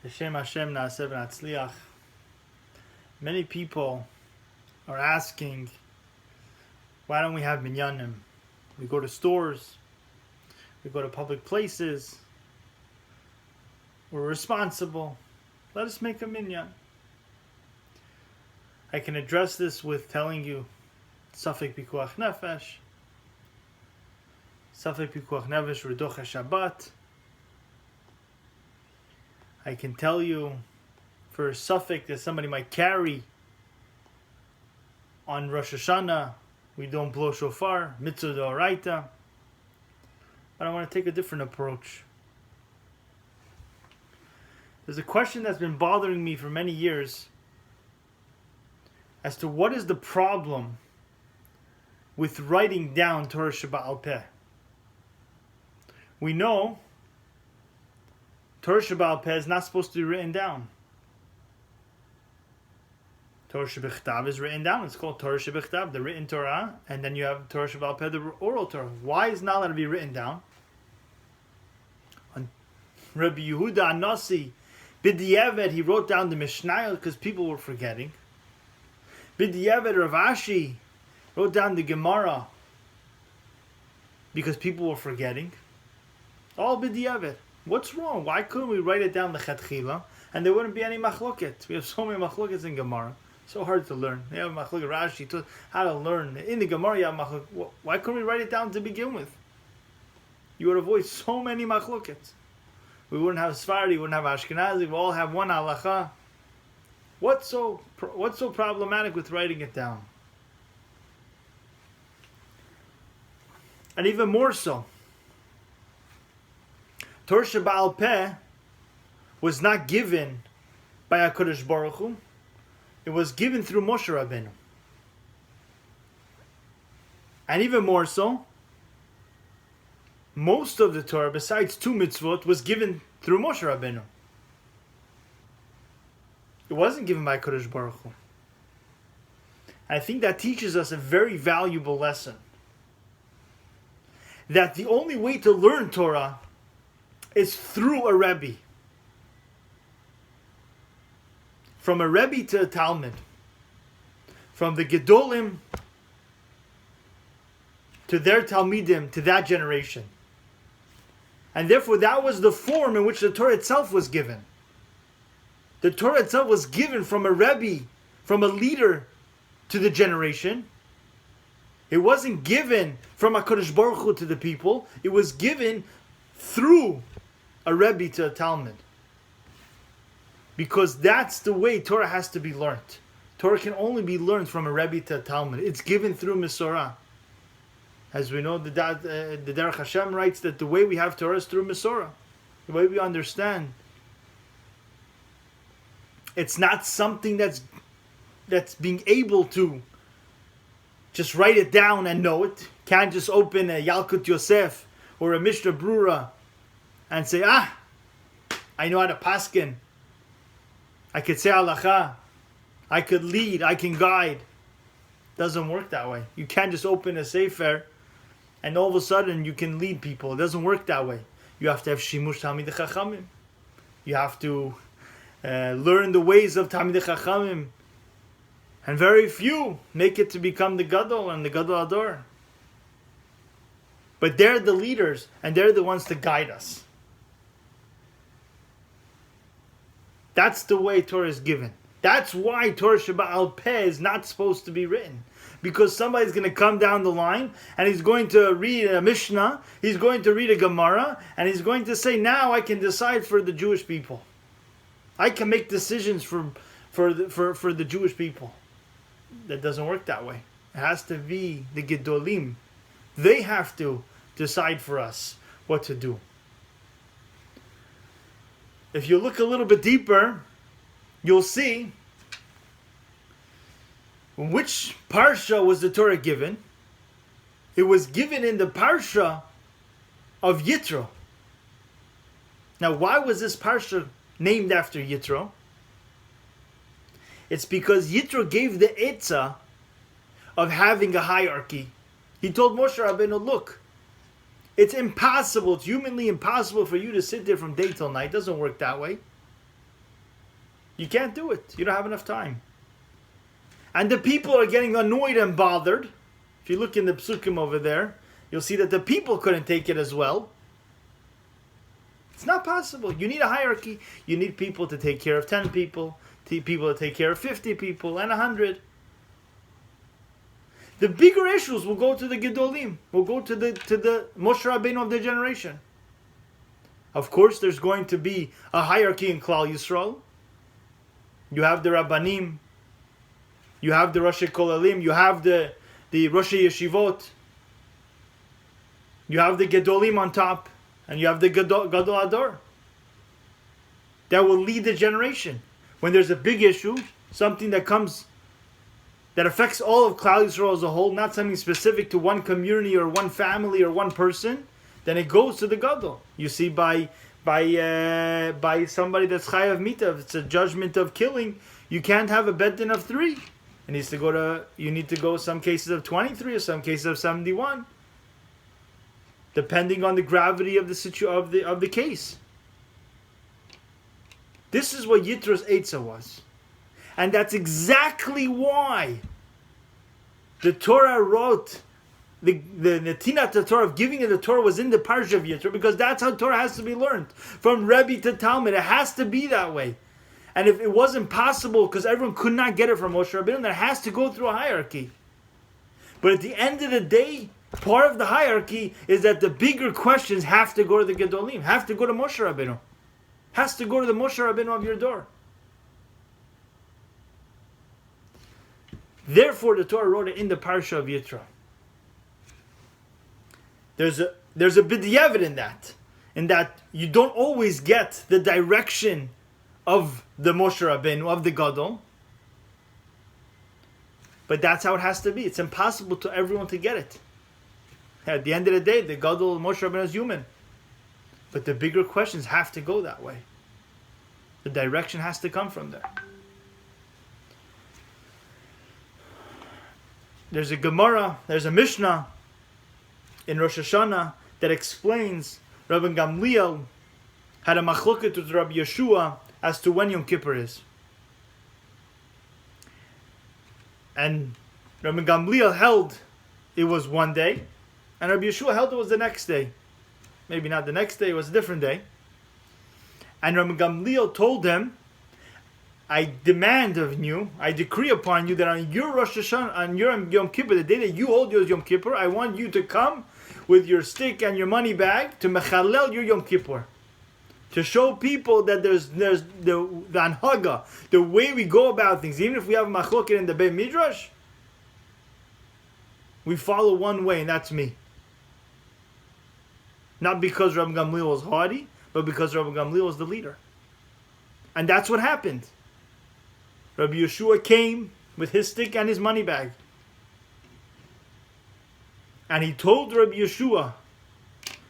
Hashem Naaseh v'Natzliach. Many people are asking, why don't we have Minyanim? We go to stores, we go to public places, we're responsible. Let us make a Minyan. I can address this with telling you Safek Pikuach Nefesh, Safek Pikuach Nefesh Redoch HaShabbat. I can tell you for a suffix that somebody might carry on Rosh Hashanah, we don't blow shofar, mitzvah d'oraita. But I want to take a different approach. There's a question that's been bothering me for many years as to what is the problem with writing down Torah Sheba'al Peh. We know Torah Sheba'al Peh is not supposed to be written down. Torah Shebechtav is written down. It's called Torah Shebechtav, the written Torah, and then you have Torah Sheba'al Peh, the oral Torah. Why is not allowed to be written down? On Rabbi Yehuda Anasi, B'diavad, he wrote down the Mishnah because people were forgetting. B'diavad, Rav Ashi wrote down the Gemara because people were forgetting. All B'diavad. What's wrong? Why couldn't we write it down lechatchila and there wouldn't be any machloket? We have so many machlokets in Gemara. So hard to learn. You have machloket Rashi taught how to learn. In the Gemara you have machloket. Why couldn't we write it down to begin with? You would avoid so many machlokets. We wouldn't have Sephardi, we wouldn't have Ashkenazi, we all have one halacha. What's so problematic with writing it down? And even more so, Torah Sheba'al Peh was not given by HaKadosh Baruch Hu. It was given through Moshe Rabbeinu. And even more so, most of the Torah, besides 2 mitzvot, was given through Moshe Rabbeinu. It wasn't given by HaKadosh Baruch Hu. I think that teaches us a very valuable lesson. That the only way to learn Torah is through a Rebbe. From a Rebbe to a Talmud. From the Gedolim to their Talmidim, to that generation. And therefore that was the form in which the Torah itself was given. The Torah itself was given from a Rebbe, from a leader to the generation. It wasn't given from HaKadosh Baruch Hu to the people. It was given through a Rebbe to a Talmud. Because that's the way Torah has to be learned. Torah can only be learned from a Rebbe to a Talmud. It's given through Mesorah. As we know, the Derech Hashem writes that the way we have Torah is through Mesorah. The way we understand. It's not something that's being able to just write it down and know it. Can't just open a Yalkut Yosef or a Mishnah Brura and say, I know how to paskin. I could say halacha. I could lead. I can guide. Doesn't work that way. You can't just open a sefer and all of a sudden you can lead people. It doesn't work that way. You have to have shimush Talmidei Chachamim. You have to learn the ways of Talmidei Chachamim. And very few make it to become the Gadol and the Gadol Ador. But they're the leaders and they're the ones to guide us. That's the way Torah is given. That's why Torah Sheba'al Peh is not supposed to be written. Because somebody's going to come down the line and he's going to read a Mishnah, he's going to read a Gemara, and he's going to say, now I can decide for the Jewish people. I can make decisions for the Jewish people. That doesn't work that way. It has to be the Gedolim. They have to decide for us what to do. If you look a little bit deeper, you'll see which parsha was the Torah given. It was given in the parsha of Yitro. Now, why was this parsha named after Yitro? It's because Yitro gave the etzah of having a hierarchy. He told Moshe Rabbeinu, look, it's impossible, it's humanly impossible for you to sit there from day till night. It doesn't work that way. You can't do it. You don't have enough time. And the people are getting annoyed and bothered. If you look in the psukim over there, you'll see that the people couldn't take it as well. It's not possible. You need a hierarchy. You need people to take care of 10 people, people to take care of 50 people, and 100. The bigger issues will go to the Gedolim, will go to the Moshe Rabbeinu of their generation. Of course, there's going to be a hierarchy in Klal Yisrael. You have the Rabbanim, you have the Rosh Kolalim, you have the Rosh Yeshivot, you have the Gedolim on top, and you have the Gadol Ador. That will lead the generation. When there's a big issue, something that comes, that affects all of Klal Yisrael as a whole, not something specific to one community or one family or one person, then it goes to the Gadol. You see, by somebody that's Chayav Mita, if it's a judgment of killing, you can't have a bet din of 3. It needs to go you need to go some cases of 23 or some cases of 71, depending on the gravity of the case. This is what Yitro's Eitzah was. And that's exactly why the Torah wrote, the Netinat Torah of giving of the Torah was in the Parsha of Yitro, because that's how Torah has to be learned. From Rebbe to Talmud, it has to be that way. And if it wasn't possible, because everyone could not get it from Moshe Rabbeinu, then it has to go through a hierarchy. But at the end of the day, part of the hierarchy is that the bigger questions have to go to the Gedolim, have to go to Moshe Rabbeinu. Has to go to the Moshe Rabbeinu of your door. Therefore, the Torah wrote it in the Parsha of Yitro. There's a b'diavad in that you don't always get the direction of the Moshe Rabbeinu, of the Gadol. But that's how it has to be. It's impossible to everyone to get it. At the end of the day, the Gadol, Moshe Rabbeinu is human. But the bigger questions have to go that way. The direction has to come from there. There's a Gemara, there's a Mishnah in Rosh Hashanah that explains Rabbi Gamliel had a machloket with Rabbi Yeshua as to when Yom Kippur is. And Rabbi Gamliel held it was one day, and Rabbi Yeshua held it was the next day. Maybe not the next day, it was a different day. And Rabbi Gamliel told him, I demand of you, I decree upon you that on your Rosh Hashanah, on your Yom Kippur, the day that you hold your Yom Kippur, I want you to come with your stick and your money bag to mechalel your Yom Kippur. To show people that there's the anhaga, the way we go about things, even if we have machloket in the Beit Midrash, we follow one way, and that's me. Not because Rabbi Gamliel was haughty, but because Rabbi Gamliel was the leader. And that's what happened. Rabbi Yeshua came with his stick and his money bag. And he told Rabbi Yeshua,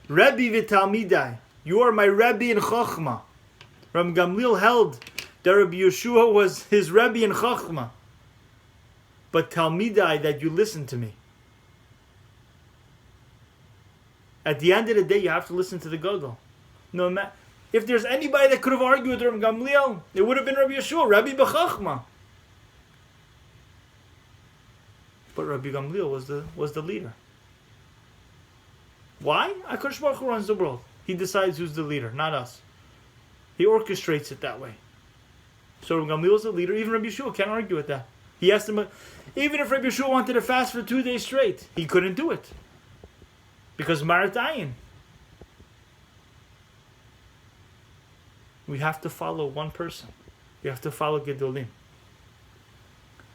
Rebbe v'talmidai, you are my Rebbe in Chochmah. Rabbi Gamliel held that Rabbi Yeshua was his Rebbe in Chochmah. But Talmidai, that you listen to me. At the end of the day, you have to listen to the Gadol. No matter if there's anybody that could have argued with Rabbi Gamliel, it would have been Rabbi Yeshua, Rabbi b'Chachma. But Rabbi Gamliel was the leader. Why? HaKadosh Baruch Hu runs the world. He decides who's the leader, not us. He orchestrates it that way. So Rabbi Gamliel is the leader. Even Rabbi Yeshua can't argue with that. He asked him, even if Rabbi Yeshua wanted to fast for 2 days straight, he couldn't do it. Because Marat Ayin. We have to follow one person. We have to follow Gedolim.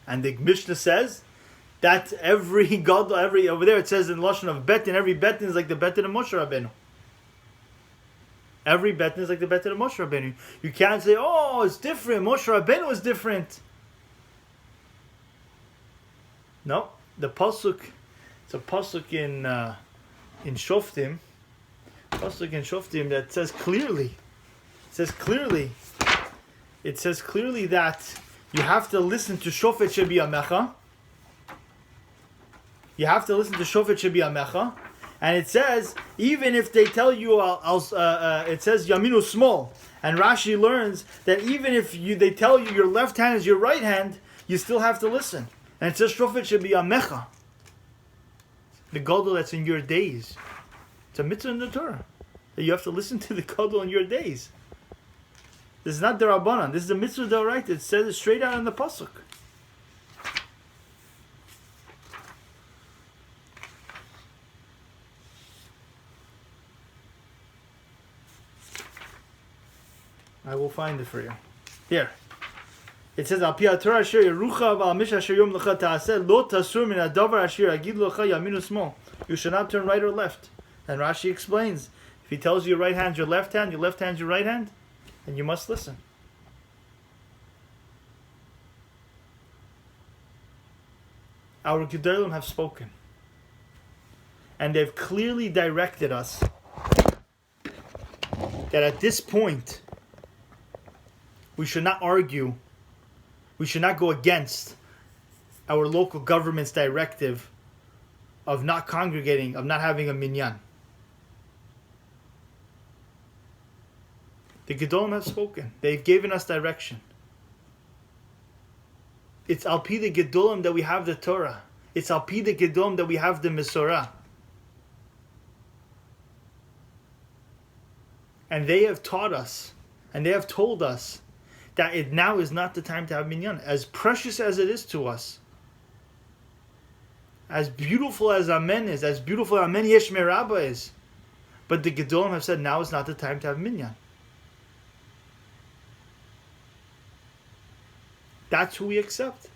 And the Mishnah says that every Gadol, over there it says in Lashon of Betin, every Betin is like the Betin of Moshe Rabbeinu. Every Betin is like the Betin of Moshe Rabbeinu. You can't say, oh, it's different. Moshe Rabbeinu is different. No, the pasuk. It's a pasuk in Shoftim. Pasuk in Shoftim that says clearly. It says clearly that you have to listen to Shofet Shebi Amecha. You have to listen to Shofet Shebi Amecha, And it says, even if they tell you, it says Yaminu small. And Rashi learns that even if they tell you your left hand is your right hand, you still have to listen. And it says Shofet should be Amecha. The Gadol that's in your days. It's a mitzvah in the Torah. That you have to listen to the Gadol in your days. This is not the Rabbanan. This is the mitzvah d'oraita. It says it straight out in the pasuk. I will find it for you. Here. It says, Al pi Torah asher yerucha v'al mish asher yom lecha ta'aseh lo tasur min hadavar asher yagid lecha yamin u'smol. You should not turn right or left. And Rashi explains, if he tells you your right hand's your left hand hand's your right hand, then you must listen. Our Gedolim have spoken. And they've clearly directed us that at this point, we should not argue. We should not go against our local government's directive of not congregating, of not having a minyan. The Gedolim have spoken. They've given us direction. It's al pi the Gedolim that we have the Torah. It's al pi the Gedolim that we have the Mesorah. And they have taught us, and they have told us, that it now is not the time to have minyan. As precious as it is to us, as beautiful as Amen is, as beautiful as Amen Yesh Merabah is, but the Gedolim have said now is not the time to have minyan. That's who we accept.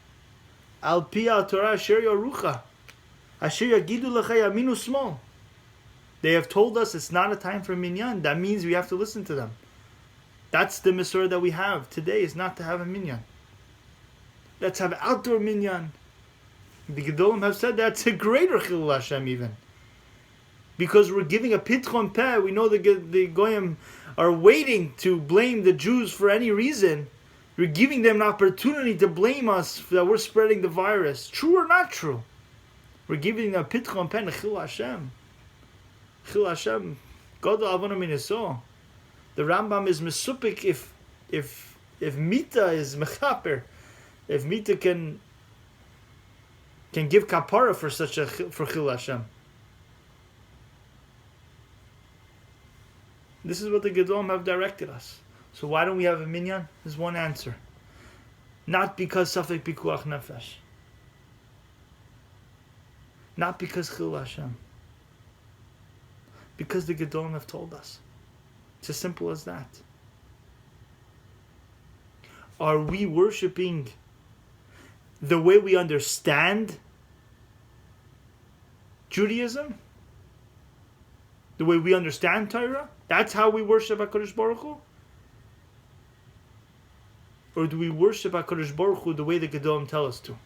Al pi al Torah asher yorucha, asher yagidu lecha yaminu small. They have told us it's not a time for minyan. That means we have to listen to them. That's the Mesorah that we have today, is not to have a minyan. Let's have outdoor minyan. The Gedolim have said that's a greater Chilul Hashem even. Because we're giving a pitchon peh. We know the Goyim are waiting to blame the Jews for any reason. We're giving them an opportunity to blame us that we're spreading the virus. True or not true? We're giving a pitchon peh to Chilul Hashem. Chilul Hashem. Gadol avonu min Yisrael. The Rambam is mesupik if Mita is mechaper, if Mita can give kapara for Chilul Hashem. This is what the Gedolim have directed us. So why don't we have a minyan? There's one answer. Not because safek pikuach nefesh. Not because Chilul Hashem. Because the Gedolim have told us. It's as simple as that. Are we worshipping the way we understand Judaism? The way we understand Torah? That's how we worship HaKadosh Baruch Hu? Or do we worship HaKadosh Baruch Hu the way the Gedolim tell us to?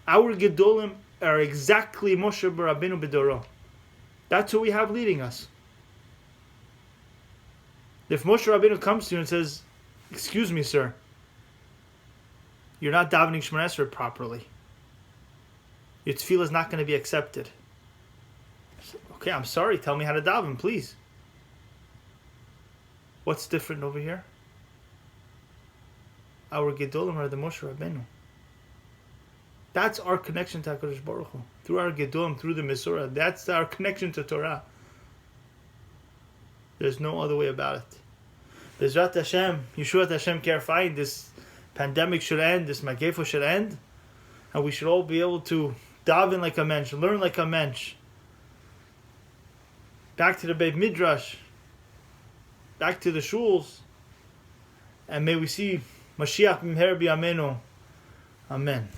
Our Gedolim are exactly Moshe Rabbeinu B'doro. That's who we have leading us. If Moshe Rabbeinu comes to you and says, "Excuse me, sir, you're not davening Shemona Esrei properly. Your tefillah is not going to be accepted." Okay, I'm sorry. Tell me how to daven, please. What's different over here? Our Gedolim are the Moshe Rabbeinu. That's our connection to HaKadosh Baruch Hu. Through our Gedolim, through the Mesorah. That's our connection to Torah. There's no other way about it. Bezrat Hashem, Yeshuat Hashem Kerfai, this pandemic should end, this Magefo should end, and we should all be able to daven like a mensch, learn like a mensch. Back to the Beit Midrash, back to the shuls, and may we see Mashiach B'mher B'Yameinu. Amen.